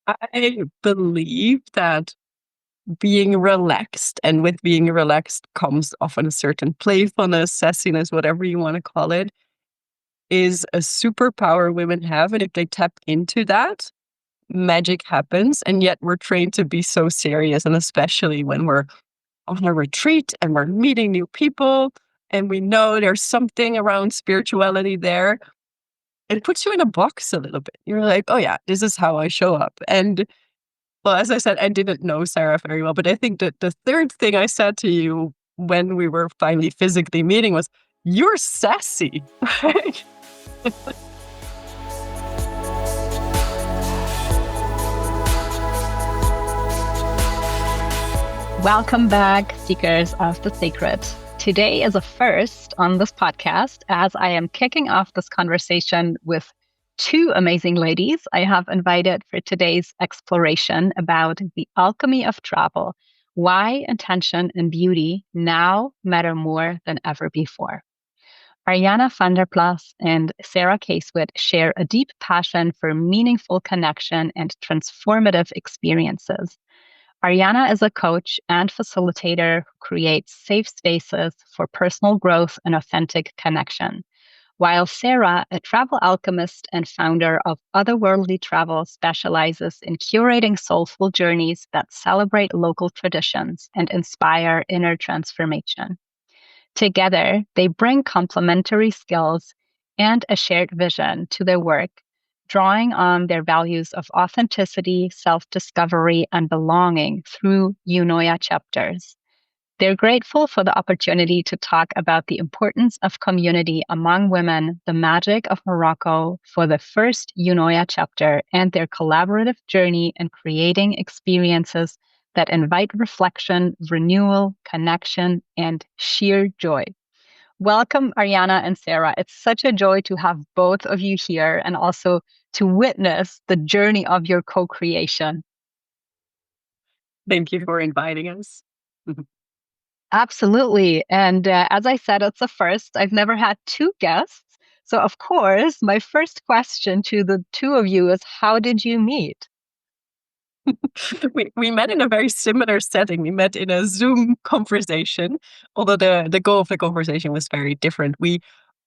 I believe that being relaxed, and with being relaxed comes often a certain playfulness, sassiness, whatever you want to call it, is a superpower women have. And if they tap into that, magic happens. And yet we're trained to be so serious. And especially when we're on a retreat and we're meeting new people and we know there's something around spirituality there, it puts you in a box a little bit. You're like, oh yeah, this is how I show up. And well, as I said, I didn't know Sarah very well, but I think that the third thing I said to you when we were finally physically meeting was, you're sassy. Welcome back, seekers of the sacred. Today is a first on this podcast as I am kicking off this conversation with two amazing ladies I have invited for today's exploration about the alchemy of travel, why intention and beauty now matter more than ever before. Arjanna van der Plas and Sarah Casewit share a deep passion for meaningful connection and transformative experiences. Arjanna is a coach and facilitator who creates safe spaces for personal growth and authentic connection, while Sarah, a travel alchemist and founder of Otherworldly Travel, specializes in curating soulful journeys that celebrate local traditions and inspire inner transformation. Together, they bring complementary skills and a shared vision to their work, drawing on their values of authenticity, self-discovery, and belonging through Eunoia chapters. They're grateful for the opportunity to talk about the importance of community among women, the magic of Morocco for the first Eunoia chapter, and their collaborative journey in creating experiences that invite reflection, renewal, connection, and sheer joy. Welcome, Arjanna and Sarah. It's such a joy to have both of you here and also to witness the journey of your co-creation. Thank you for inviting us. Absolutely. And as I said, it's a first. I've never had two guests. So, of course, my first question to the two of you is, how did you meet? We met in a very similar setting. We met in a Zoom conversation, although the goal of the conversation was very different. We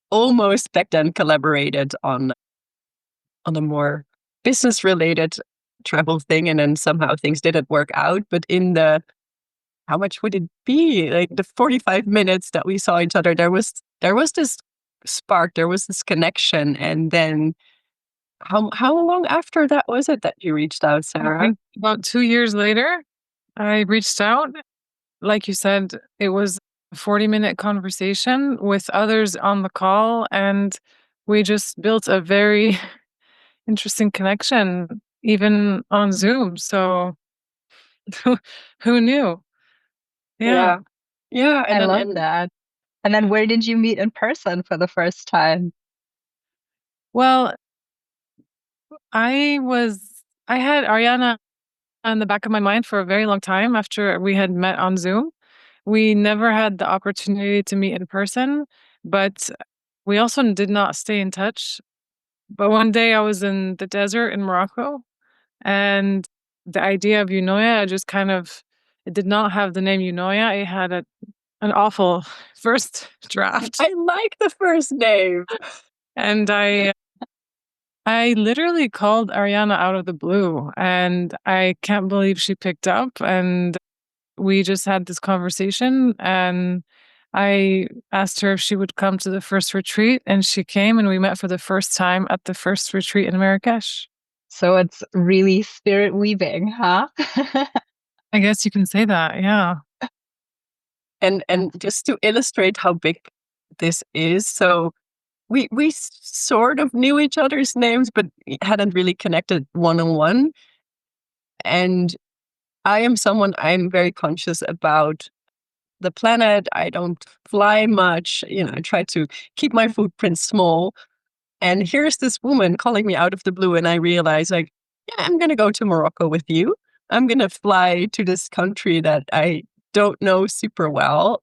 almost back then collaborated on a more business related travel thing, and then somehow things didn't work out. But in the, how much would it be? Like the 45 minutes that we saw each other, there was this spark, there was this connection. And then how long after that was it that you reached out, I Sarah? think about 2 years later, I reached out. Like you said, it was a 40-minute conversation with others on the call, and we just built a very interesting connection, even on Zoom. So who knew? Yeah. Yeah. I love that. And then where did you meet in person for the first time? Well, I had Arjanna in the back of my mind for a very long time after we had met on Zoom. We never had the opportunity to meet in person, but we also did not stay in touch. But one day I was in the desert in Morocco, and the idea of Eunoia just it did not have the name Eunoia. It had an awful first draft. I like the first name. And I literally called Arjanna out of the blue, and I can't believe she picked up, and we just had this conversation, and I asked her if she would come to the first retreat, and she came, and we met for the first time at the first retreat in Marrakesh. So it's really spirit weaving, huh? I guess you can say that, yeah. And just to illustrate how big this is, so we sort of knew each other's names, but hadn't really connected one-on-one. And I'm very conscious about the planet. I don't fly much. I try to keep my footprint small. And here's this woman calling me out of the blue, and I realize, like, yeah, I'm going to go to Morocco with you. I'm going to fly to this country that I don't know super well,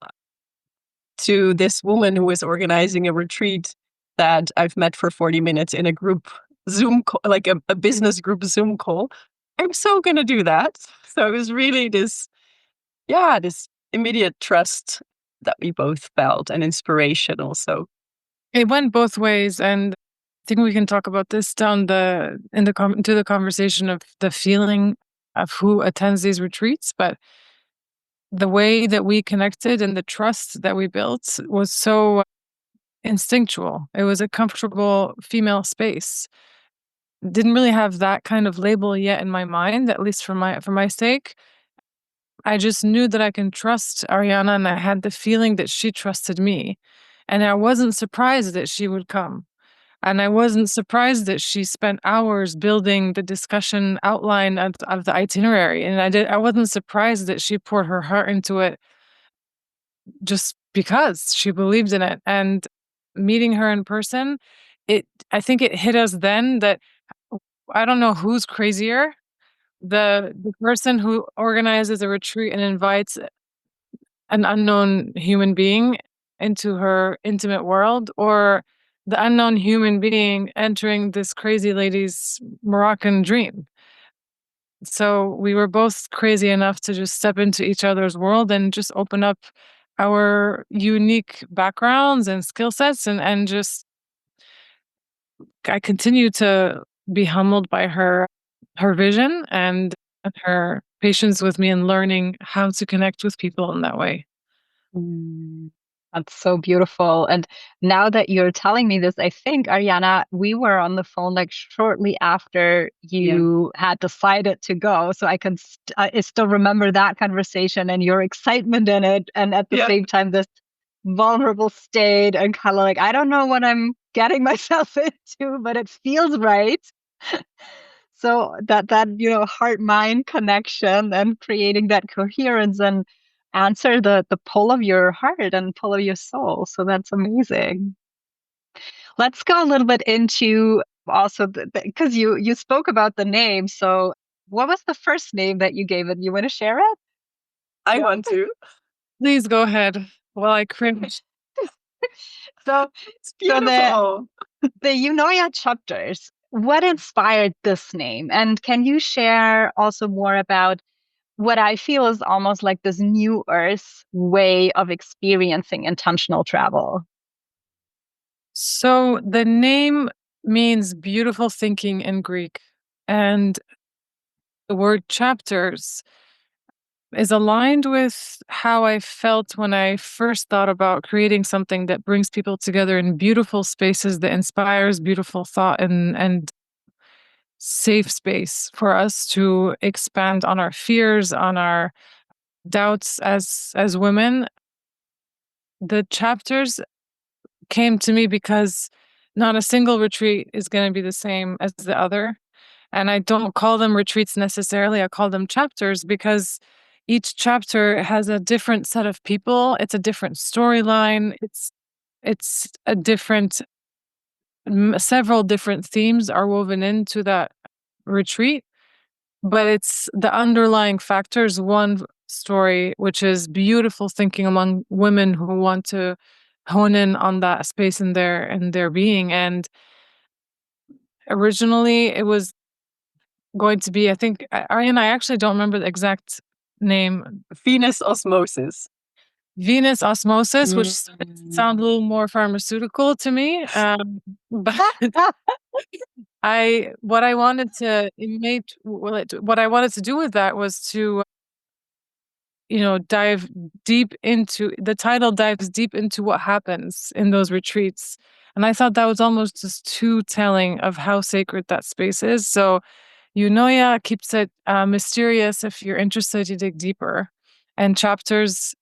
to this woman who is organizing a retreat that I've met for 40 minutes in a group Zoom call, like a business group Zoom call. I'm so going to do that. So it was really this immediate trust that we both felt, and inspiration also. It went both ways, and I think we can talk about this to the conversation of the feeling of who attends these retreats. But the way that we connected and the trust that we built was so instinctual. It was a comfortable female space. Didn't really have that kind of label yet in my mind, at least for my sake. I just knew that I can trust Arjanna, and I had the feeling that she trusted me. And I wasn't surprised that she would come. And I wasn't surprised that she spent hours building the discussion outline of the itinerary. And I wasn't surprised that she poured her heart into it just because she believed in it. And meeting her in person, I think it hit us then that I don't know who's crazier, the person who organizes a retreat and invites an unknown human being into her intimate world, or the unknown human being entering this crazy lady's Moroccan dream. So we were both crazy enough to just step into each other's world and just open up our unique backgrounds and skill sets, and just I continue to be humbled by her vision and her patience with me and learning how to connect with people in that way. Mm, that's so beautiful. And now that you're telling me this, I think, Arjanna, we were on the phone like shortly after you had decided to go. So I still remember that conversation and your excitement in it. And at the same time, this vulnerable state and kind of like, I don't know what I'm getting myself into, but it feels right. So that heart mind connection and creating that coherence and answer the pull of your heart and pull of your soul. So that's amazing. Let's go a little bit into also because you spoke about the name. So what was the first name that you gave it? You want to share it? I want to. Please go ahead while I cringe. So It's beautiful. the Eunoia chapters, what inspired this name? And can you share also more about what I feel is almost like this new earth way of experiencing intentional travel? So the name means beautiful thinking in Greek, and the word chapters is aligned with how I felt when I first thought about creating something that brings people together in beautiful spaces, that inspires beautiful thought and safe space for us to expand on our fears, on our doubts as women. The chapters came to me because not a single retreat is going to be the same as the other. And I don't call them retreats necessarily. I call them chapters because each chapter has a different set of people. It's a different storyline. It's a different several different themes are woven into that retreat, but it's the underlying factors. One story, which is beautiful thinking among women who want to hone in on that space in their being. And originally it was going to be, I think, Ariane, I actually don't remember the exact name. Venus Osmosis. Venus Osmosis, which sounds a little more pharmaceutical to me. But what I wanted to do with that was to, dive deep into the title, dives deep into what happens in those retreats. And I thought that was almost just too telling of how sacred that space is. So Eunoia keeps it mysterious. If you're interested, you dig deeper. And chapters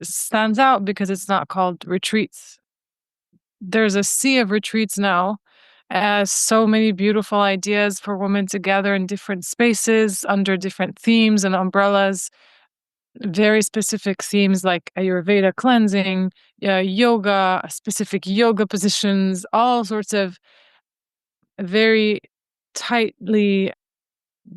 stands out because it's not called retreats. There's a sea of retreats now, as so many beautiful ideas for women to gather in different spaces under different themes and umbrellas. Very specific themes like Ayurveda cleansing, yoga, specific yoga positions, all sorts of very tightly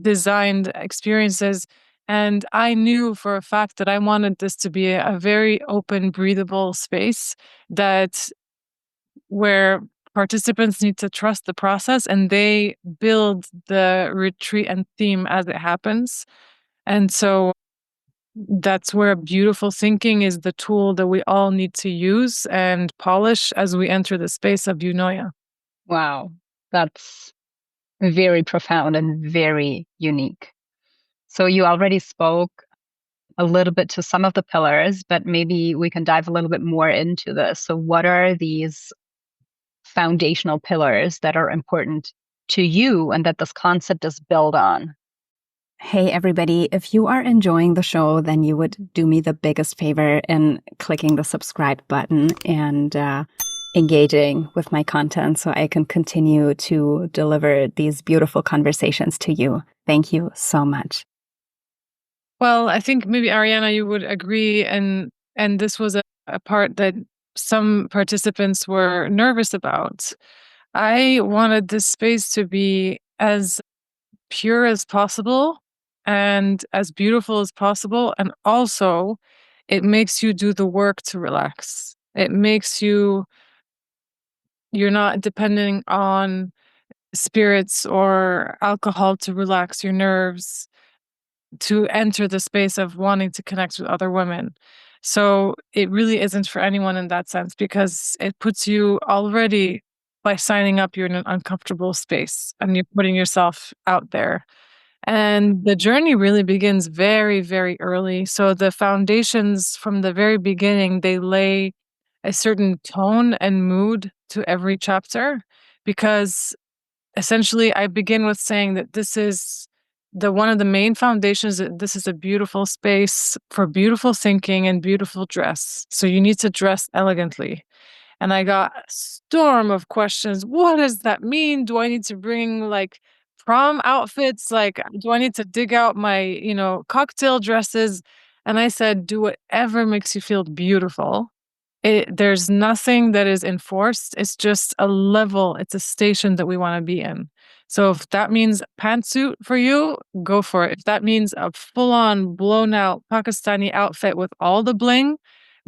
designed experiences. And I knew for a fact that I wanted this to be a very open, breathable space where participants need to trust the process, and they build the retreat and theme as it happens. And so that's where beautiful thinking is the tool that we all need to use and polish as we enter the space of Eunoia. Wow, that's very profound and very unique. So you already spoke a little bit to some of the pillars, but maybe we can dive a little bit more into this. So what are these foundational pillars that are important to you and that this concept is built on? Hey, everybody. If you are enjoying the show, then you would do me the biggest favor in clicking the subscribe button and engaging with my content so I can continue to deliver these beautiful conversations to you. Thank you so much. Well, I think maybe Arjanna, you would agree, and this was a part that some participants were nervous about. I wanted this space to be as pure as possible and as beautiful as possible, and also it makes you do the work to relax. It makes you're not depending on spirits or alcohol to relax your nerves, to enter the space of wanting to connect with other women. So it really isn't for anyone in that sense, because it puts you already, by signing up, you're in an uncomfortable space and you're putting yourself out there. And the journey really begins very, very early. So the foundations from the very beginning, they lay a certain tone and mood to every chapter, because essentially I begin with saying that this is one of the main foundations, that this is a beautiful space for beautiful thinking and beautiful dress. So you need to dress elegantly. And I got a storm of questions. What does that mean? Do I need to bring like prom outfits? Like, do I need to dig out my, cocktail dresses? And I said, do whatever makes you feel beautiful. There's nothing that is enforced. It's just a level. It's a station that we want to be in. So if that means pantsuit for you, go for it. If that means a full-on blown out Pakistani outfit with all the bling,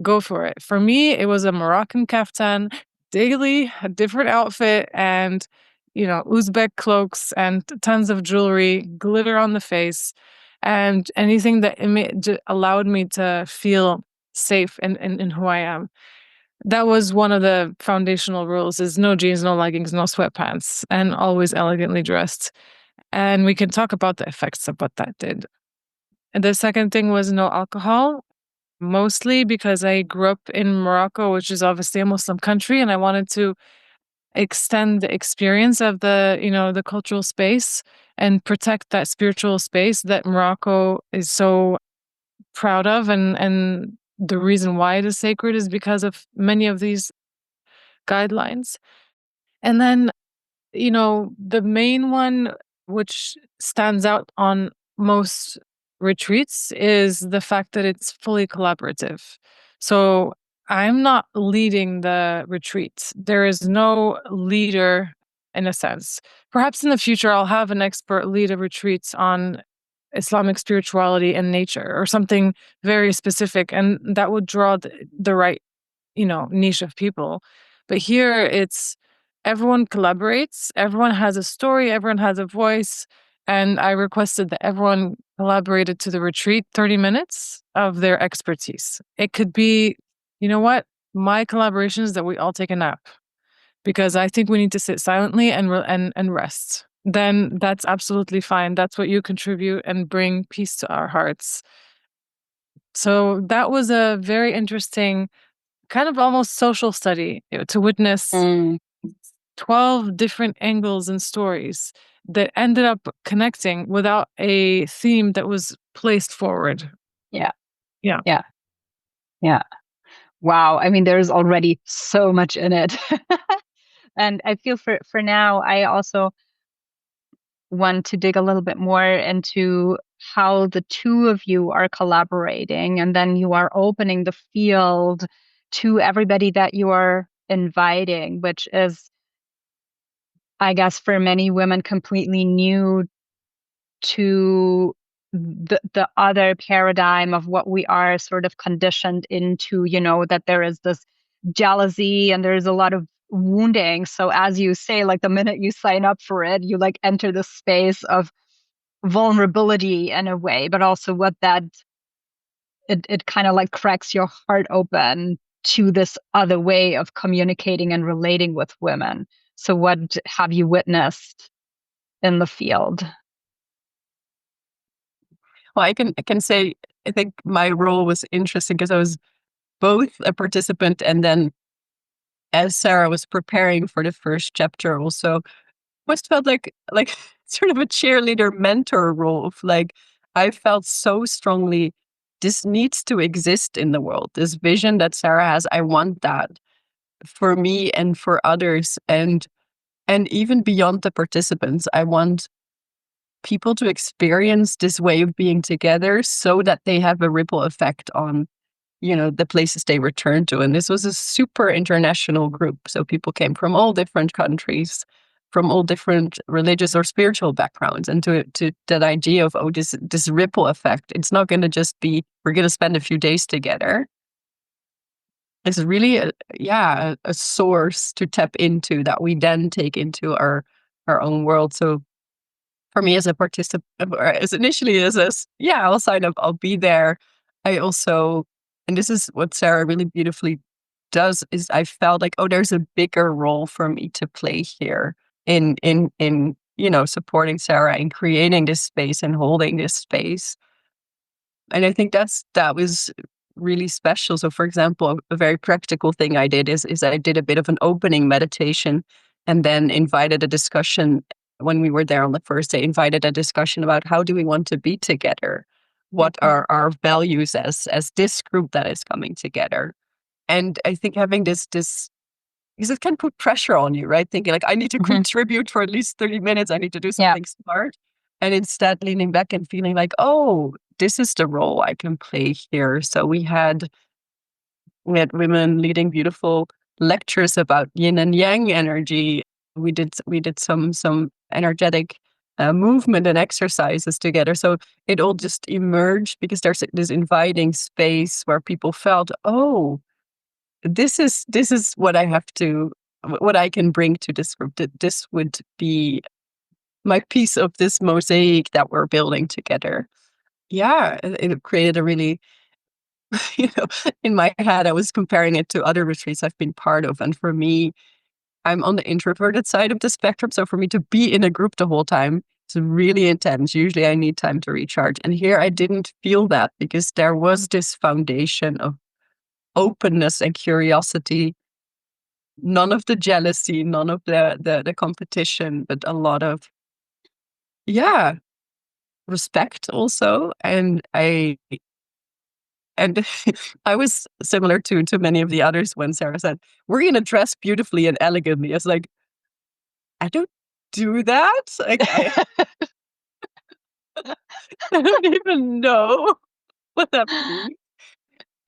go for it. For me, it was a Moroccan kaftan, daily, a different outfit, and Uzbek cloaks and tons of jewelry, glitter on the face, and anything that allowed me to feel safe in who I am. That was one of the foundational rules: is no jeans, no leggings, no sweatpants, and always elegantly dressed. And we can talk about the effects of what that did. And the second thing was no alcohol, mostly because I grew up in Morocco, which is obviously a Muslim country, and I wanted to extend the experience of the cultural space and protect that spiritual space that Morocco is so proud of, and the reason why it is sacred is because of many of these guidelines. And then, the main one, which stands out on most retreats, is the fact that it's fully collaborative. So I'm not leading the retreat. There is no leader in a sense. Perhaps in the future, I'll have an expert lead a retreat on Islamic spirituality and nature or something very specific, and that would draw the right, niche of people. But here it's everyone collaborates, everyone has a story, everyone has a voice, and I requested that everyone collaborated to the retreat 30 minutes of their expertise. It could be, my collaboration is that we all take a nap, because I think we need to sit silently and rest. Then that's absolutely fine. That's what you contribute and bring peace to our hearts. So that was a very interesting, kind of almost social study, to witness 12 different angles and stories that ended up connecting without a theme that was placed forward. Yeah. Yeah. Yeah. Yeah. Wow. I mean, there's already so much in it. And I feel for now, I also want to dig a little bit more into how the two of you are collaborating, and then you are opening the field to everybody that you are inviting, which is, I guess, for many women completely new to the other paradigm of what we are sort of conditioned into, that there is this jealousy and there's a lot of wounding. So as you say, like the minute you sign up for it, you like enter the space of vulnerability in a way, but also what that it kind of like cracks your heart open to this other way of communicating and relating with women. So what have you witnessed in the field? Well, I can say I think my role was interesting because I was both a participant and then as Sarah was preparing for the first chapter also almost felt like sort of a cheerleader mentor role of like I felt so strongly this needs to exist in the world. This vision that Sarah has, I want that for me and for others and even beyond the participants. I want people to experience this way of being together so that they have a ripple effect on the places they return to. And this was a super international group. So people came from all different countries, from all different religious or spiritual backgrounds. And to that idea of, this ripple effect, it's not going to just be, we're going to spend a few days together. It's really a source to tap into that we then take into our own world. So for me as a participant, or as initially I'll sign up, I'll be there. I also, and this is what Sarah really beautifully does, is I felt like, there's a bigger role for me to play here in supporting Sarah and creating this space and holding this space. And I think that was really special. So for example, a very practical thing I did is I did a bit of an opening meditation and then invited a discussion. When we were there on the first day, invited a discussion about how do we want to be together? What are our values as this group that is coming together? And I think having this because it can put pressure on you, right? Thinking like, I need to contribute for at least 30 minutes. I need to do something smart. And instead leaning back and feeling like, this is the role I can play here. So we had women leading beautiful lectures about yin and yang energy. We did some energetic movement and exercises together. So it all just emerged because there's this inviting space where people felt, this is what what I can bring to this group. That this would be my piece of this mosaic that we're building together. Yeah, it created a really, in my head, I was comparing it to other retreats I've been part of. And for me, I'm on the introverted side of the spectrum. So for me to be in a group the whole time, it's really intense. Usually I need time to recharge. And here I didn't feel that because there was this foundation of openness and curiosity. None of the jealousy, none of the competition, but a lot of, respect also. And I was similar to many of the others when Sarah said, we're going to dress beautifully and elegantly. I was like, I don't do that. Like, I don't even know what that means.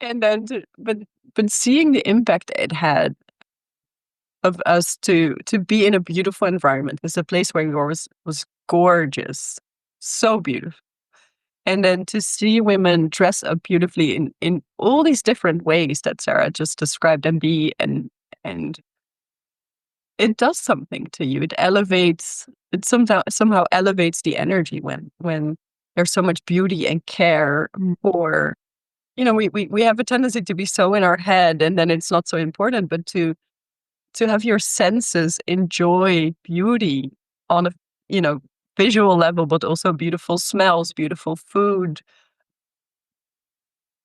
And then, but seeing the impact it had of us to be in a beautiful environment. It's a place where we was gorgeous, so beautiful. And then to see women dress up beautifully in all these different ways that Sarah just described and be and it does something to you. It somehow elevates the energy when there's so much beauty and care for, we have a tendency to be so in our head and then it's not so important, but to have your senses enjoy beauty on a, visual level, but also beautiful smells, beautiful food.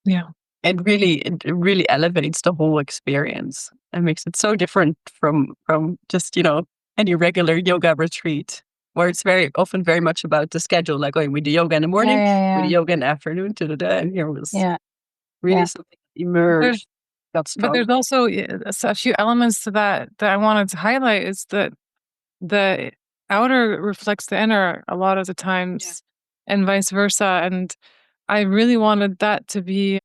Yeah. It really elevates the whole experience and makes it so different from just, any regular yoga retreat where it's very often very much about the schedule, like we do yoga in the morning, we do yoga in the afternoon to the day. And here was really something emerged. But there's also a few elements to that I wanted to highlight is that the outer reflects the inner a lot of the times and vice versa. And I really wanted that to be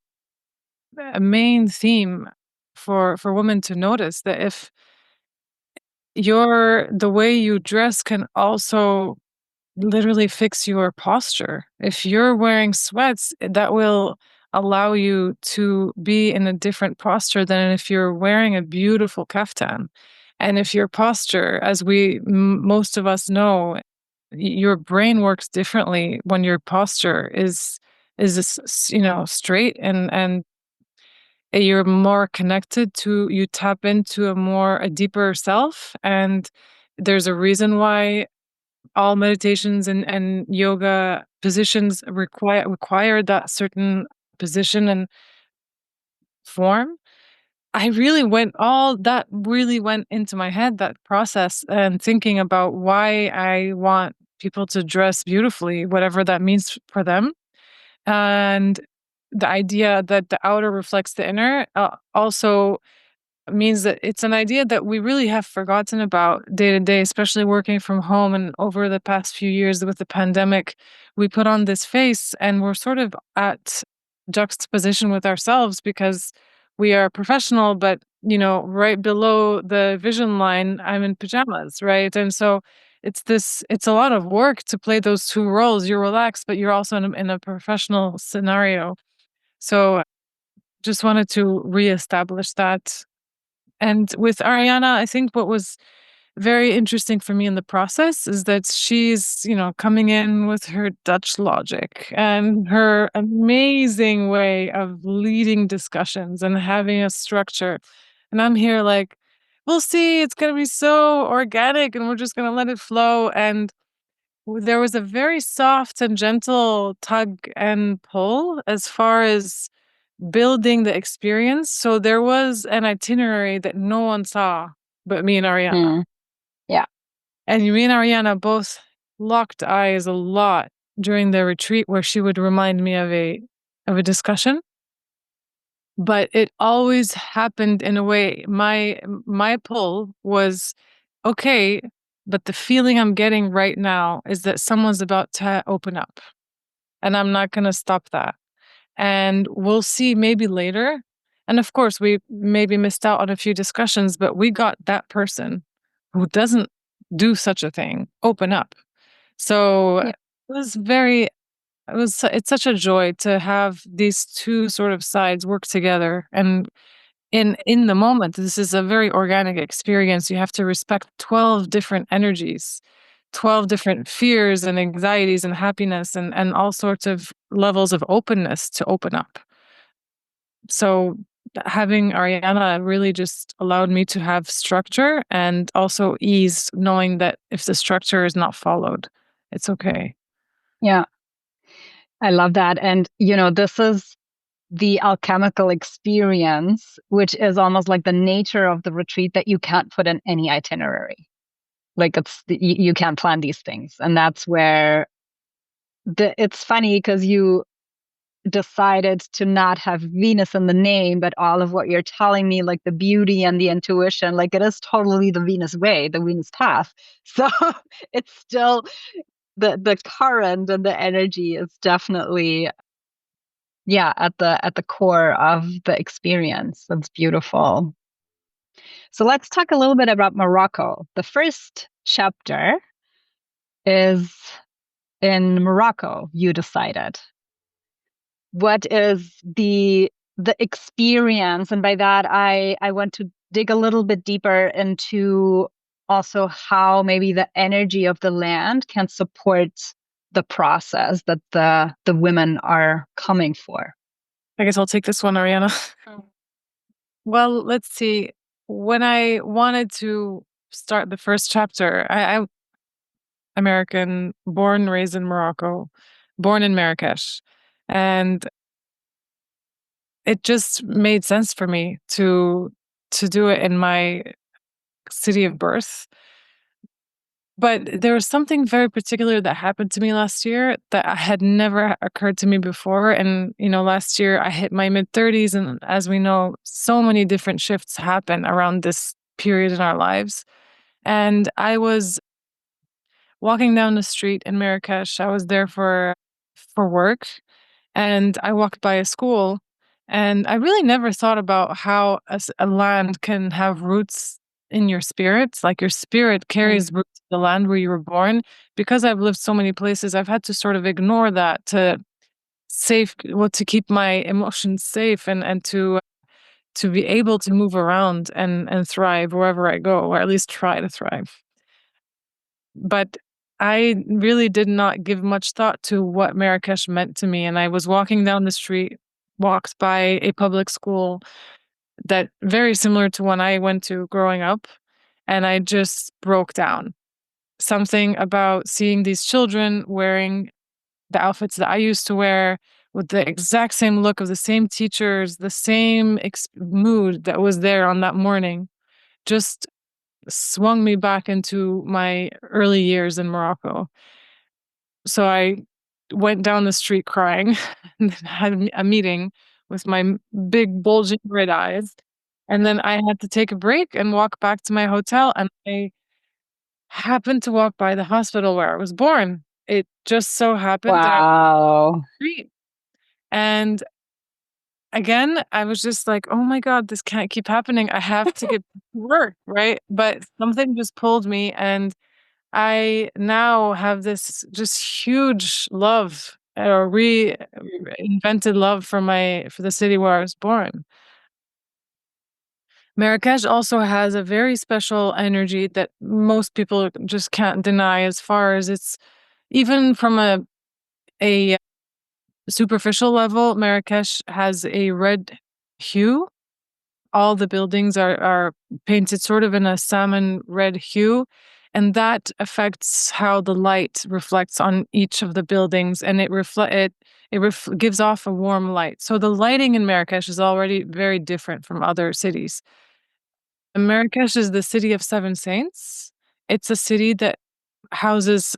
a main theme for women to notice that if the way you dress can also literally fix your posture. If you're wearing sweats, that will allow you to be in a different posture than if you're wearing a beautiful kaftan. And if your posture, as most of us know, your brain works differently when your posture is straight, and you're more connected to, you tap into a deeper self. And there's a reason why all meditations and yoga positions require that certain position and form. All that really went into my head, that process, and thinking about why I want people to dress beautifully, whatever that means for them. And the idea that the outer reflects the inner also means that it's an idea that we really have forgotten about day to day, especially working from home. And over the past few years with the pandemic, we put on this face and we're sort of at juxtaposition with ourselves because we are professional, but right below the vision line, I'm in pajamas, right? And so it's a lot of work to play those two roles. You're relaxed, but you're also in a professional scenario. So just wanted to reestablish that. And with Arjanna, I think what was very interesting for me in the process is that she's, coming in with her Dutch logic and her amazing way of leading discussions and having a structure. And I'm here like, we'll see, it's going to be so organic and we're just going to let it flow. And there was a very soft and gentle tug and pull as far as building the experience. So there was an itinerary that no one saw but me and Arjanna. Yeah. And me and Arjanna both locked eyes a lot during the retreat, where she would remind me of a discussion. But it always happened in a way. My pull was, okay, but the feeling I'm getting right now is that someone's about to open up. And I'm not going to stop that. And we'll see maybe later. And of course, we maybe missed out on a few discussions, but we got that person who doesn't do such a thing open up. So Yeah. it's such a joy to have these two sort of sides work together. And in the moment, this is a very organic experience. You have to respect 12 different energies, 12 different fears and anxieties and happiness and all sorts of levels of openness to open up. So having Arjanna really just allowed me to have structure and also ease, knowing that if the structure is not followed, it's okay. Yeah. I love that. And, this is the alchemical experience, which is almost like the nature of the retreat that you can't put in any itinerary. Like you can't plan these things. And that's where it's funny because you decided to not have Venus in the name, but all of what you're telling me, like the beauty and the intuition, like it is totally the Venus way, the Venus path. So it's still the current and the energy is definitely at the core of the experience. That's beautiful. So let's talk a little bit about Morocco. The first chapter is in Morocco, you decided. What is the experience? And by that, I want to dig a little bit deeper into also how maybe the energy of the land can support the process that the women are coming for. I guess I'll take this one, Arjanna. Well, let's see. When I wanted to start the first chapter, I American, born, raised in Morocco, born in Marrakesh. And it just made sense for me to do it in my city of birth. But there was something very particular that happened to me last year that had never occurred to me before. And, last year I hit my mid-30s. And as we know, so many different shifts happen around this period in our lives. And I was walking down the street in Marrakesh. I was there for work. And I walked by a school. And I really never thought about how a land can have roots in your spirit. Like your spirit carries roots in the land where you were born. Because I've lived so many places, I've had to sort of ignore that to keep my emotions safe and to to be able to move around and thrive wherever I go, or at least try to thrive. But I really did not give much thought to what Marrakesh meant to me. And I was walking down the street, walked by a public school that very similar to one I went to growing up, and I just broke down. Something about seeing these children wearing the outfits that I used to wear, with the exact same look of the same teachers, the same mood that was there on that morning, just swung me back into my early years in Morocco. So I went down the street crying and then had a meeting with my big bulging red eyes. And then I had to take a break and walk back to my hotel. And I happened to walk by the hospital where I was born. It just so happened that I was Wow. on the street. And again, I was just like, oh my God, this can't keep happening. I have to get to work, right? But something just pulled me, and I now have this just huge love, or reinvented love for the city where I was born. Marrakesh also has a very special energy that most people just can't deny, as far as it's even from a superficial level. Marrakesh has a red hue. All the buildings are painted sort of in a salmon red hue, and that affects how the light reflects on each of the buildings, and it gives off a warm light. So the lighting in Marrakesh is already very different from other cities. And Marrakesh is the city of seven saints. It's a city that houses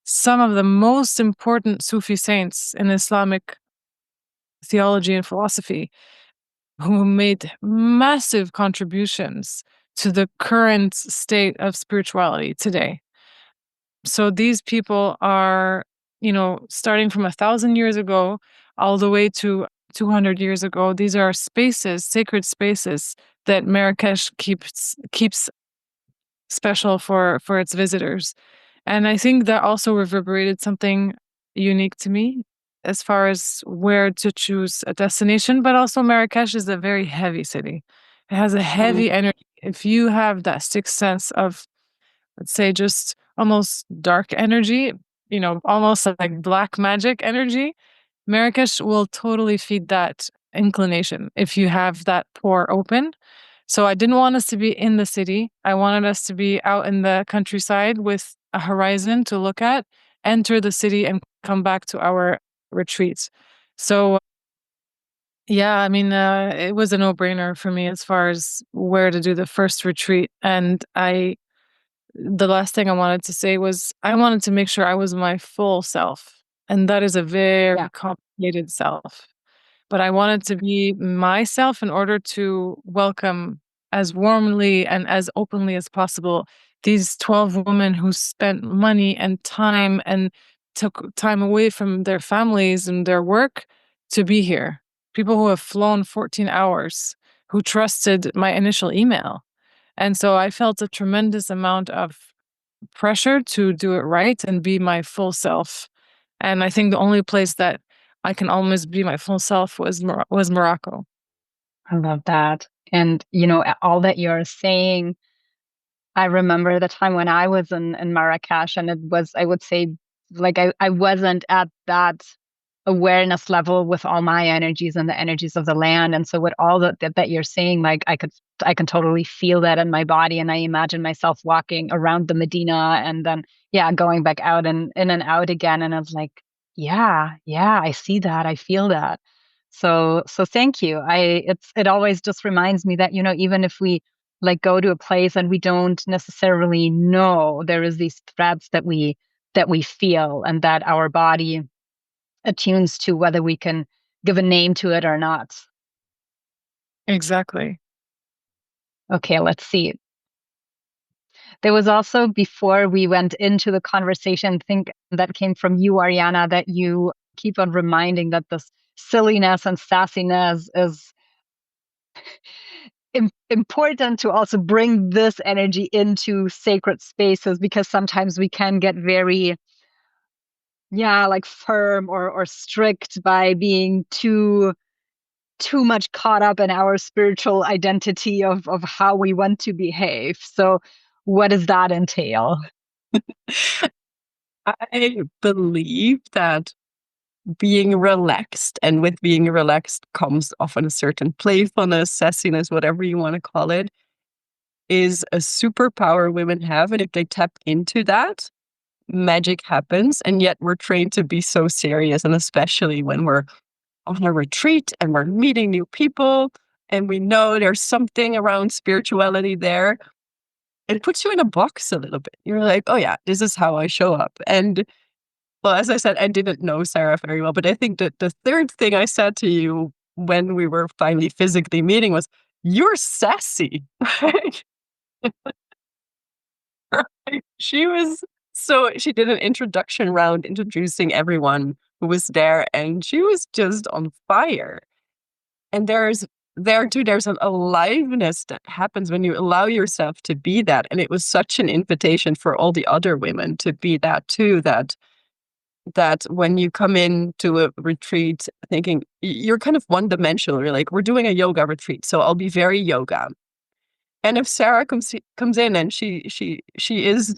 some of the most important Sufi saints in Islamic theology and philosophy, who made massive contributions to the current state of spirituality today. So these people are, starting from 1,000 years ago all the way to 200 years ago. These are spaces, sacred spaces, that Marrakesh keeps special for its visitors. And I think that also reverberated something unique to me as far as where to choose a destination. But also, Marrakesh is a very heavy city. It has a heavy energy. If you have that sixth sense of, let's say, just almost dark energy, almost like black magic energy, Marrakesh will totally feed that inclination if you have that pore open. So I didn't want us to be in the city. I wanted us to be out in the countryside with a horizon to look at, enter the city, and come back to our retreats. So yeah, I mean, it was a no-brainer for me as far as where to do the first retreat. And the last thing I wanted to say was I wanted to make sure I was my full self. And that is a very complicated self. But I wanted to be myself in order to welcome as warmly and as openly as possible these 12 women who spent money and time and took time away from their families and their work to be here. People who have flown 14 hours, who trusted my initial email. And so I felt a tremendous amount of pressure to do it right and be my full self. And I think the only place that I can almost be my full self was Morocco. I love that. And, all that you're saying, I remember the time when I was in Marrakesh, and it was, I would say, like I wasn't at that awareness level with all my energies and the energies of the land. And so with all that you're saying, like I can totally feel that in my body. And I imagine myself walking around the Medina and then, going back out and in and out again. And I was like, yeah, I see that. I feel that. So thank you. It always just reminds me that, even if we like go to a place and we don't necessarily know, there is these threads that we feel, and that our body attunes to, whether we can give a name to it or not. Exactly. Okay, let's see. There was also, before we went into the conversation, I think that came from you, Arjanna, that you keep on reminding that this silliness and sassiness is important to also bring this energy into sacred spaces, because sometimes we can get very like firm or strict by being too too much caught up in our spiritual identity of how we want to behave. So what does that entail? I believe that being relaxed, and with being relaxed comes often a certain playfulness, sassiness, whatever you want to call it, is a superpower women have. And if they tap into that, magic happens. And yet we're trained to be so serious, and especially when we're on a retreat and we're meeting new people and we know there's something around spirituality there, it puts you in a box a little bit. You're like, oh yeah, this is how I show up. And well, as I said, I didn't know Sarah very well, but I think that the third thing I said to you when we were finally physically meeting was, you're sassy. She was, so she did an introduction round introducing everyone who was there, and she was just on fire. And there's an aliveness that happens when you allow yourself to be that. And it was such an invitation for all the other women to be that too, that when you come into a retreat thinking you're kind of one-dimensional, you're like, we're doing a yoga retreat, so I'll be very yoga. And if Sarah comes in and she is,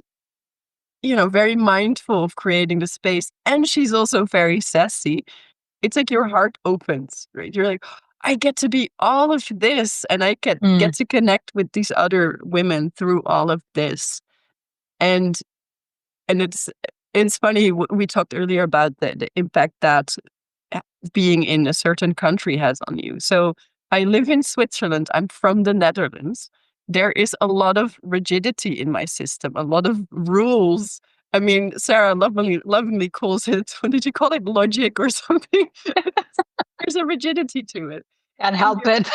very mindful of creating the space, and she's also very sassy, it's like your heart opens, right? You're like, I get to be all of this, and I get to connect with these other women through all of this. And it's funny, we talked earlier about the impact that being in a certain country has on you. So I live in Switzerland. I'm from the Netherlands. There is a lot of rigidity in my system, a lot of rules. I mean, Sarah lovingly calls it, what did you call it? Logic or something? There's a rigidity to it. Can't help it.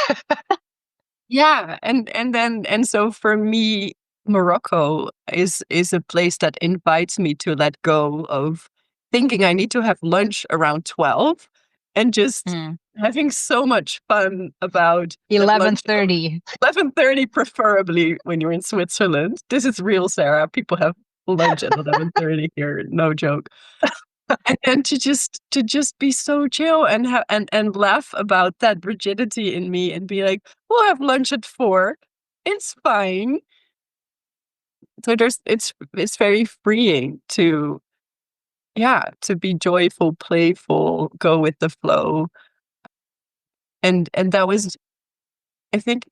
Yeah. And so for me, Morocco is a place that invites me to let go of thinking I need to have lunch around 12 and just having so much fun about 11:30. 11:30, preferably when you're in Switzerland. This is real, Sarah. People have lunch at 11:30 here, no joke. And to just be so chill and and laugh about that rigidity in me and be like, we'll have lunch at 4. It's fine. So it's very freeing to be joyful, playful, go with the flow. And that was, I think,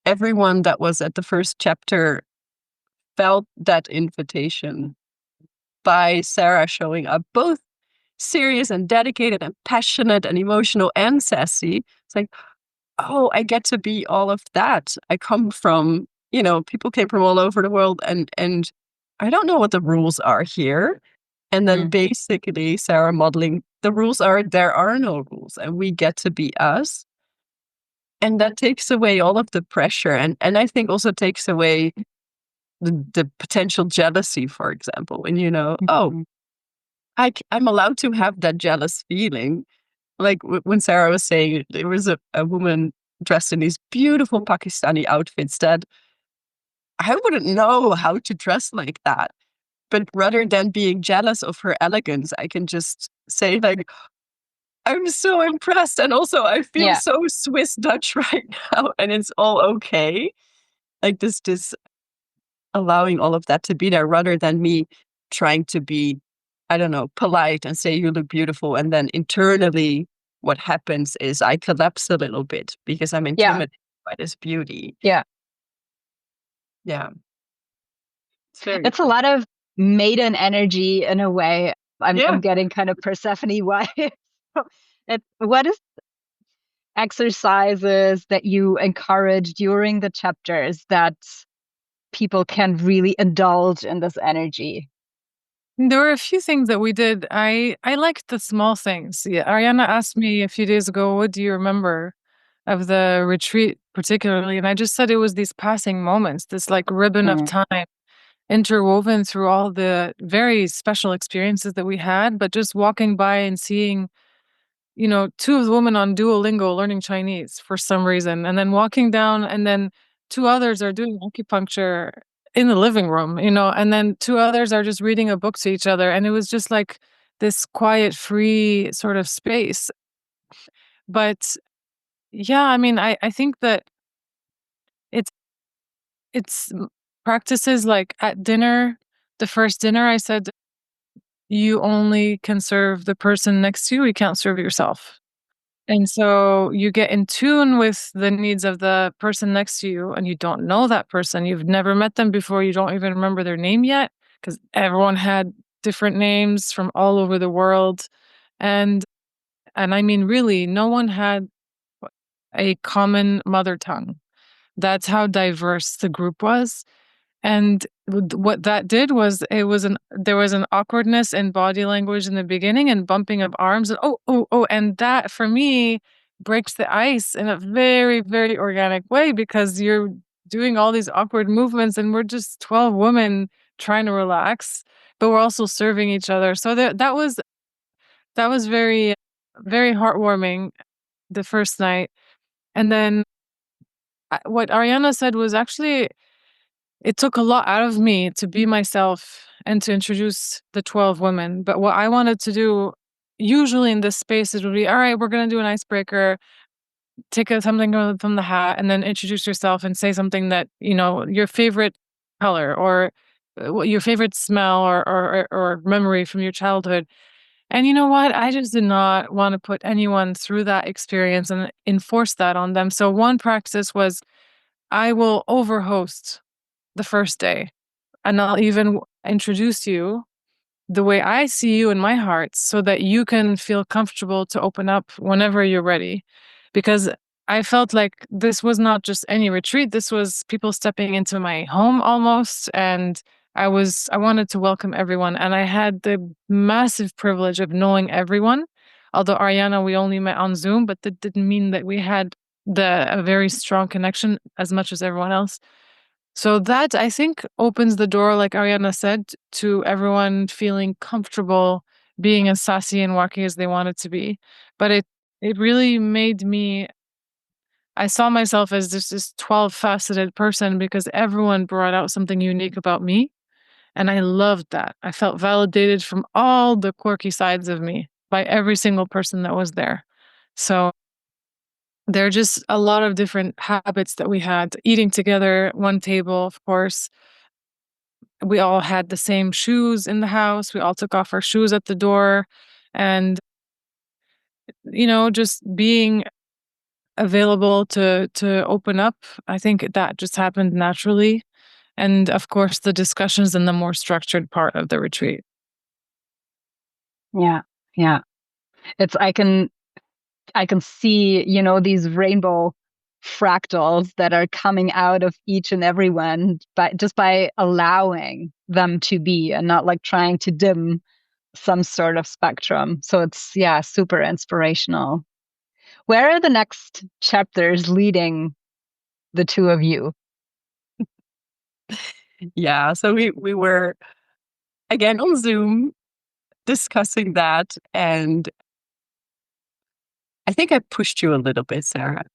everyone that was at the first chapter felt that invitation by Sarah showing up, both serious and dedicated and passionate and emotional and sassy. It's like, oh, I get to be all of that. I come from, people came from all over the world, and I don't know what the rules are here. And then basically Sarah modeling, the rules are, there are no rules and we get to be us. And that takes away all of the pressure. And I think also takes away the potential jealousy, for example, when I'm allowed to have that jealous feeling. Like when Sarah was saying, there was a woman dressed in these beautiful Pakistani outfits that I wouldn't know how to dress like that. But rather than being jealous of her elegance, I can just say, like, I'm so impressed. And also I feel so Swiss Dutch right now, and it's all okay. Like this allowing all of that to be there, rather than me trying to be, I don't know, polite and say you look beautiful. And then internally what happens is I collapse a little bit because I'm intimidated by this beauty. Yeah. Yeah. It's a lot of maiden energy in a way. I'm getting kind of Persephone vibes. What is exercises that you encourage during the chapters that people can really indulge in this energy? There were a few things that we did. I liked the small things. Yeah, Arjanna asked me a few days ago, what do you remember of the retreat particularly? And I just said it was these passing moments, this like ribbon of time interwoven through all the very special experiences that we had, but just walking by and seeing, two of the women on Duolingo learning Chinese for some reason, and then walking down, and then 2 others are doing acupuncture in the living room, and then 2 others are just reading a book to each other. And it was just like this quiet, free sort of space. But Yeah, I mean, I think that it's practices like at dinner, the first dinner, I said, you only can serve the person next to you, you can't serve yourself. And so you get in tune with the needs of the person next to you, and you don't know that person. You've never met them before. You don't even remember their name yet because everyone had different names from all over the world. And I mean, really, no one had a common mother tongue. That's how diverse the group was. And what that did was there was an awkwardness in body language in the beginning and bumping of arms and oh, and that for me breaks the ice in a very, very organic way because you're doing all these awkward movements and we're just 12 women trying to relax, but we're also serving each other. So that was very, very heartwarming the first night. And then what Arjanna said was actually, it took a lot out of me to be myself and to introduce the 12 women. But what I wanted to do, usually in this space, it would be, all right, we're going to do an icebreaker, something from the hat, and then introduce yourself and say something that, your favorite color or your favorite smell or memory from your childhood. And you know what? I just did not want to put anyone through that experience and enforce that on them. So one practice was I will overhost the first day, and I'll even introduce you the way I see you in my heart so that you can feel comfortable to open up whenever you're ready. Because I felt like this was not just any retreat, this was people stepping into my home almost. And I wanted to welcome everyone. And I had the massive privilege of knowing everyone. Although Arjanna, we only met on Zoom, but that didn't mean that we had a very strong connection as much as everyone else. So that, I think, opens the door, like Arjanna said, to everyone feeling comfortable being as sassy and wacky as they wanted to be. But it really made me, I saw myself as this 12-faceted person because everyone brought out something unique about me. And I loved that. I felt validated from all the quirky sides of me by every single person that was there. So there are just a lot of different habits that we had. Eating together, one table, of course. We all had the same shoes in the house. We all took off our shoes at the door. And, just being available to open up, I think that just happened naturally. And of course, the discussions in the more structured part of the retreat. Yeah. Yeah. I can see, these rainbow fractals that are coming out of each and every one, but just by allowing them to be and not like trying to dim some sort of spectrum. So it's, yeah, super inspirational. Where are the next chapters leading the two of you? Yeah, so we were again on Zoom discussing that, and I think I pushed you a little bit, Sarah.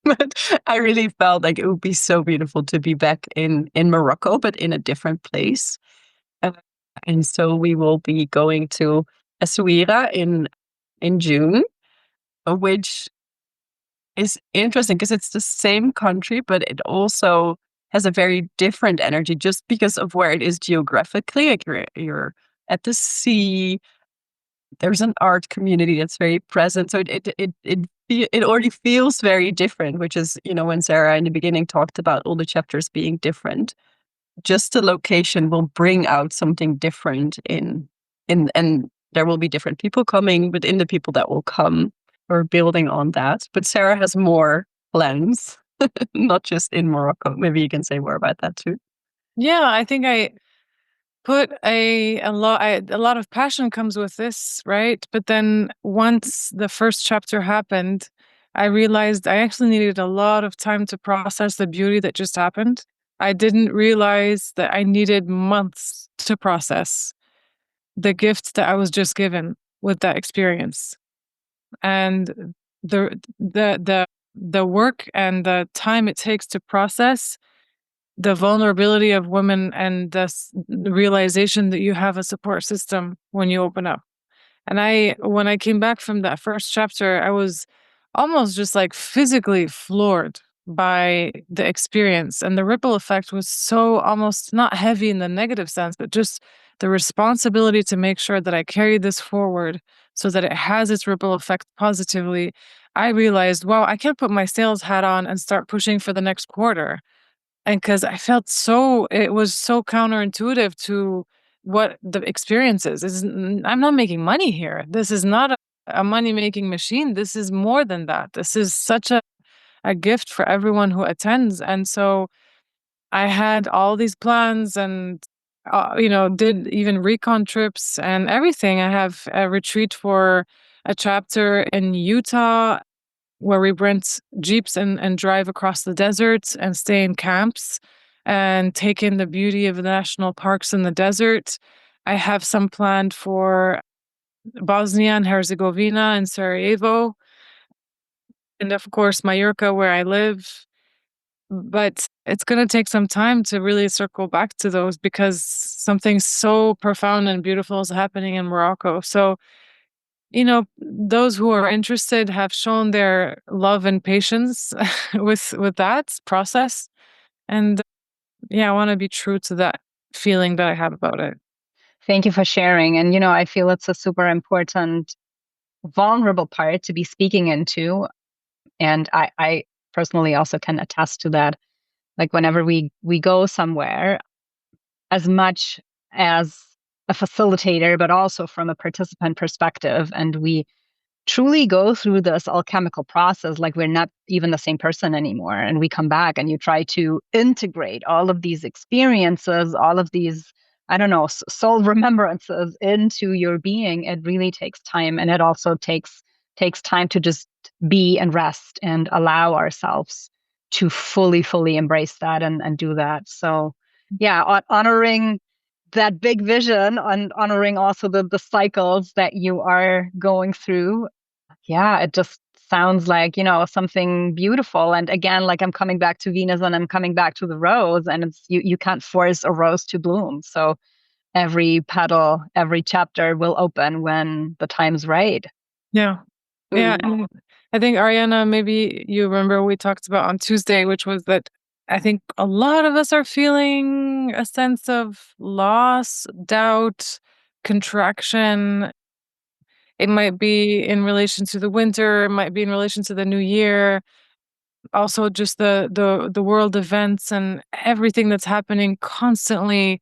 But I really felt like it would be so beautiful to be back in Morocco, but in a different place. Uh, and so we will be going to Essaouira in June, which is interesting because it's the same country, but it also has a very different energy just because of where it is geographically. Like you're at the sea. There's an art community that's very present, so it already feels very different. Which is, when Sarah in the beginning talked about all the chapters being different, just the location will bring out something different and there will be different people coming, but in the people that will come, we're building on that. But Sarah has more plans, not just in Morocco. Maybe you can say more about that too. Yeah, I think I put a lot of passion comes with this, right? But then once the first chapter happened, I realized I actually needed a lot of time to process the beauty that just happened. I didn't realize that I needed months to process the gift that I was just given with that experience. And the work and the time it takes to process the vulnerability of women and the realization that you have a support system when you open up. And when I came back from that first chapter, I was almost just like physically floored by the experience. And the ripple effect was so almost not heavy in the negative sense, but just the responsibility to make sure that I carry this forward so that it has its ripple effect positively. I realized, wow, I can't put my sales hat on and start pushing for the next quarter. And because I felt it was so counterintuitive to what the experience is. I'm not making money here. This is not a money making machine. This is more than that. This is such a gift for everyone who attends. And so I had all these plans and, did even recon trips and everything. I have a retreat for a chapter in Utah where we rent jeeps and drive across the desert and stay in camps and take in the beauty of the national parks in the desert. I have some planned for Bosnia and Herzegovina and Sarajevo, and of course, Mallorca, where I live. But it's going to take some time to really circle back to those because something so profound and beautiful is happening in Morocco. So, those who are interested have shown their love and patience with that process. And yeah, I want to be true to that feeling that I have about it. Thank you for sharing. And, I feel it's a super important, vulnerable part to be speaking into. And I personally also can attest to that. Like whenever we go somewhere, as much as a facilitator, but also from a participant perspective, and we truly go through this alchemical process like we're not even the same person anymore, and we come back and you try to integrate all of these experiences, all of these, I don't know, soul remembrances into your being. It really takes time, and it also takes time to just be and rest and allow ourselves to fully embrace that and do that. So yeah, honoring that big vision and honoring also the cycles that you are going through. Yeah, it just sounds like, something beautiful. And again, like I'm coming back to Venus and I'm coming back to the rose, and it's you can't force a rose to bloom. So every petal, every chapter will open when the time's right. Yeah. Yeah. And I think, Arjanna, maybe you remember we talked about on Tuesday, which was that I think a lot of us are feeling a sense of loss, doubt, contraction. It might be in relation to the winter, it might be in relation to the new year, also just the world events and everything that's happening constantly.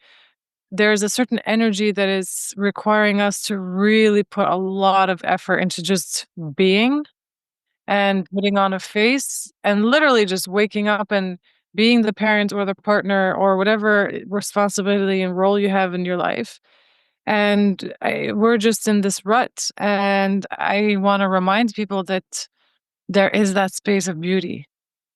There's a certain energy that is requiring us to really put a lot of effort into just being and putting on a face and literally just waking up and being the parent or the partner or whatever responsibility and role you have in your life. And we're just in this rut. And I want to remind people that there is that space of beauty.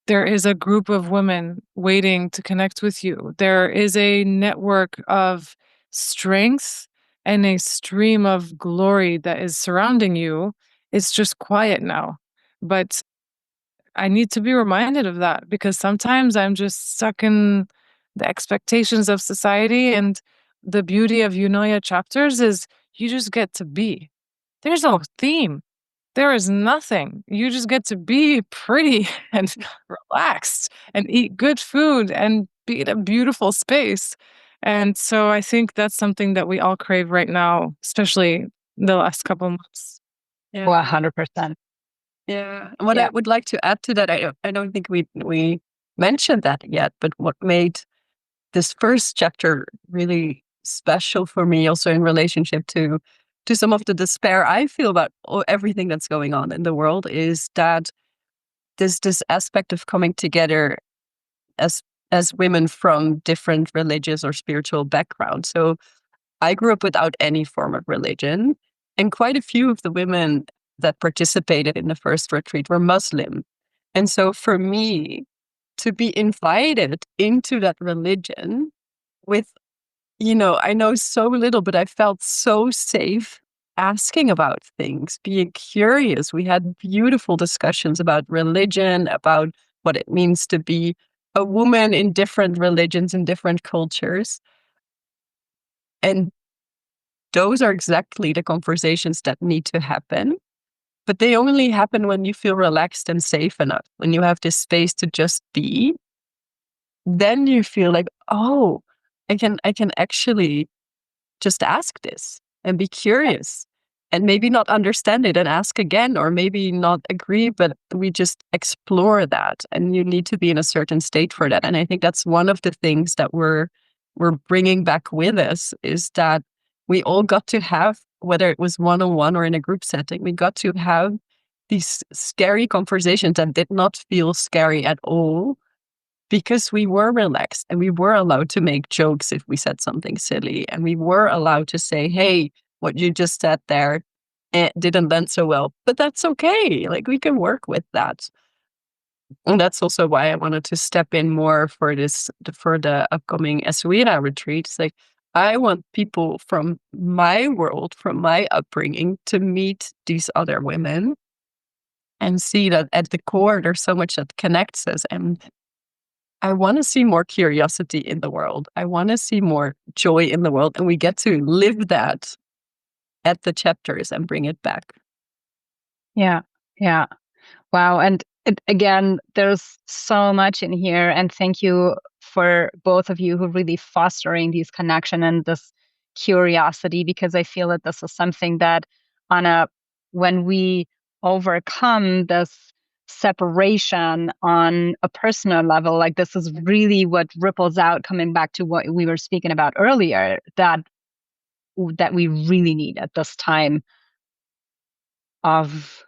There is a group of women waiting to connect with you. There is a network of strength and a stream of glory that is surrounding you. It's just quiet now. But I need to be reminded of that because sometimes I'm just stuck in the expectations of society. And the beauty of Eunoia chapters is you just get to be. There's no theme. There is nothing. You just get to be pretty and relaxed and eat good food and be in a beautiful space. And so I think that's something that we all crave right now, especially the last couple months. Yeah. 100%. Yeah. And what I would like to add to that, I don't think we mentioned that yet, but what made this first chapter really special for me, also in relationship to some of the despair I feel about everything that's going on in the world, is that this aspect of coming together as women from different religious or spiritual backgrounds. So I grew up without any form of religion, and quite a few of the women that participated in the first retreat were Muslim. And so for me to be invited into that religion with, I know so little, but I felt so safe asking about things, being curious. We had beautiful discussions about religion, about what it means to be a woman in different religions and different cultures. And those are exactly the conversations that need to happen. But they only happen when you feel relaxed and safe enough, when you have this space to just be. Then you feel like, oh, I can actually just ask this and be curious and maybe not understand it and ask again, or maybe not agree, but we just explore that. And you need to be in a certain state for that. And I think that's one of the things that we're bringing back with us, is that we all got to have, whether it was one-on-one or in a group setting, we got to have these scary conversations that did not feel scary at all, because we were relaxed and we were allowed to make jokes if we said something silly, and we were allowed to say, hey, what you just said there, it didn't land so well, but that's okay. Like, we can work with that. And that's also why I wanted to step in more for the upcoming Eswira retreats. Like, I want people from my world, from my upbringing, to meet these other women and see that at the core there's so much that connects us. And I want to see more curiosity in the world. I want to see more joy in the world. And we get to live that at the chapters and bring it back. Yeah. Yeah. Wow. And again, there's so much in here. And thank you for both of you who are really fostering these connection and this curiosity, because I feel that this is something that when we overcome this separation on a personal level, like, this is really what ripples out, coming back to what we were speaking about earlier, that we really need at this time of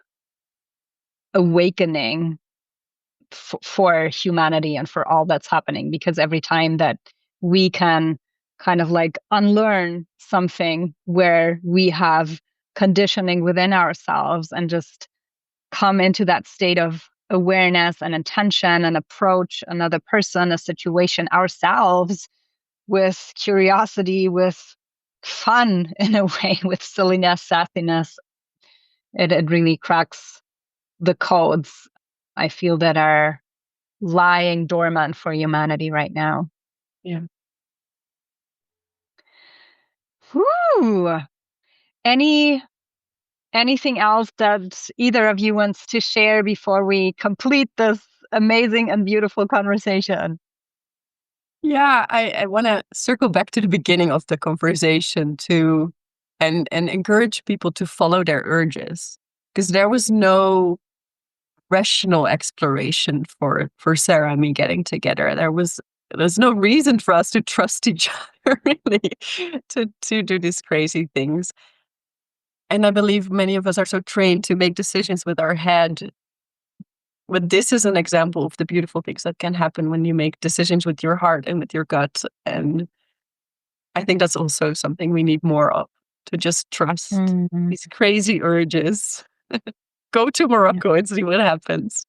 awakening for humanity and for all that's happening. Because every time that we can kind of like unlearn something where we have conditioning within ourselves and just come into that state of awareness and intention and approach another person, a situation, ourselves, with curiosity, with fun in a way, with silliness, sassiness, it really cracks the codes, I feel, that are lying dormant for humanity right now. Yeah. Whew. Anything else that either of you wants to share before we complete this amazing and beautiful conversation? Yeah, I want to circle back to the beginning of the conversation too, and encourage people to follow their urges, because there was no rational exploration for Sarah and me getting together. There's no reason for us to trust each other, really, to do these crazy things. And I believe many of us are so trained to make decisions with our head. But this is an example of the beautiful things that can happen when you make decisions with your heart and with your gut. And I think that's also something we need more of, to just trust these crazy urges. Go to Morocco and see what happens.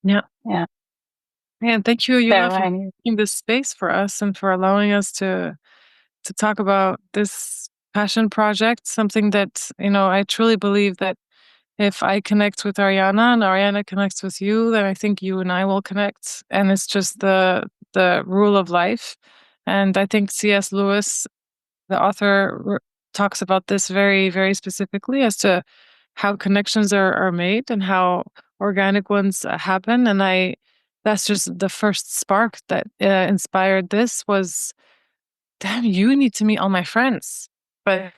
Yeah. Yeah. And thank you, Euna, Sarah, for making this space for us and for allowing us to talk about this passion project, something that, I truly believe that if I connect with Arjanna and Arjanna connects with you, then I think you and I will connect. And it's just the rule of life. And I think C.S. Lewis, the author, talks about this very, very specifically as to how connections are made and how organic ones happen. And that's just the first spark that inspired this was, damn, you need to meet all my friends. But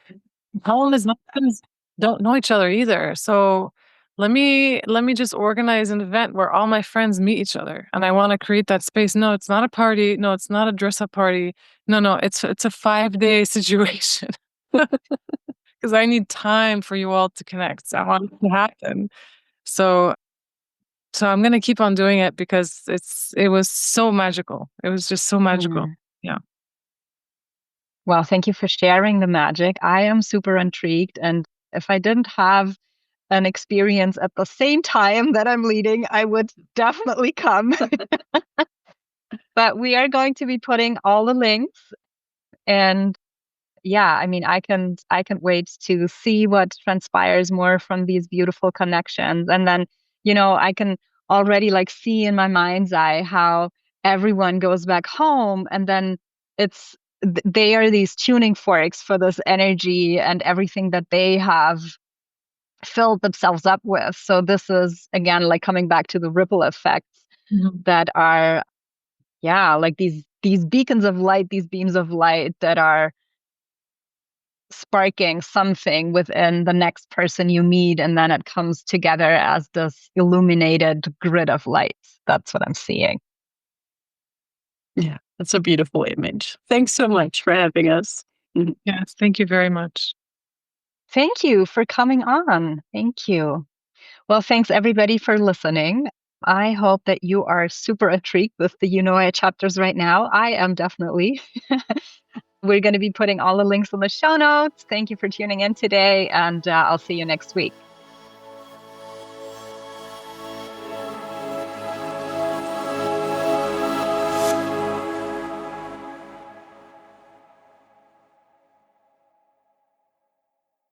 Colin is not friends, don't know each other either. So let me just organize an event where all my friends meet each other. And I want to create that space. No, it's not a party. No, it's not a dress up party. No, it's a 5-day situation. Because I need time for you all to connect. I want it to happen. So I'm gonna keep on doing it because it was so magical. It was just so magical. Yeah. Well, thank you for sharing the magic. I am super intrigued. And if I didn't have an experience at the same time that I'm leading, I would definitely come. But we are going to be putting all the links. And yeah, I mean, I can't wait to see what transpires more from these beautiful connections. And then, I can already like see in my mind's eye how everyone goes back home, and then they are these tuning forks for this energy and everything that they have filled themselves up with. So this is, again, like coming back to the ripple effects that are, like these beacons of light, these beams of light that are sparking something within the next person you meet, and then it comes together as this illuminated grid of light. That's what I'm seeing. Yeah, that's a beautiful image. Thanks so much for having us. Yes, thank you very much. Thank you for coming on. Thank you. Well, thanks everybody for listening. I hope that you are super intrigued with the Eunoia chapters right now. I am definitely. We're going to be putting all the links in the show notes. Thank you for tuning in today, and I'll see you next week.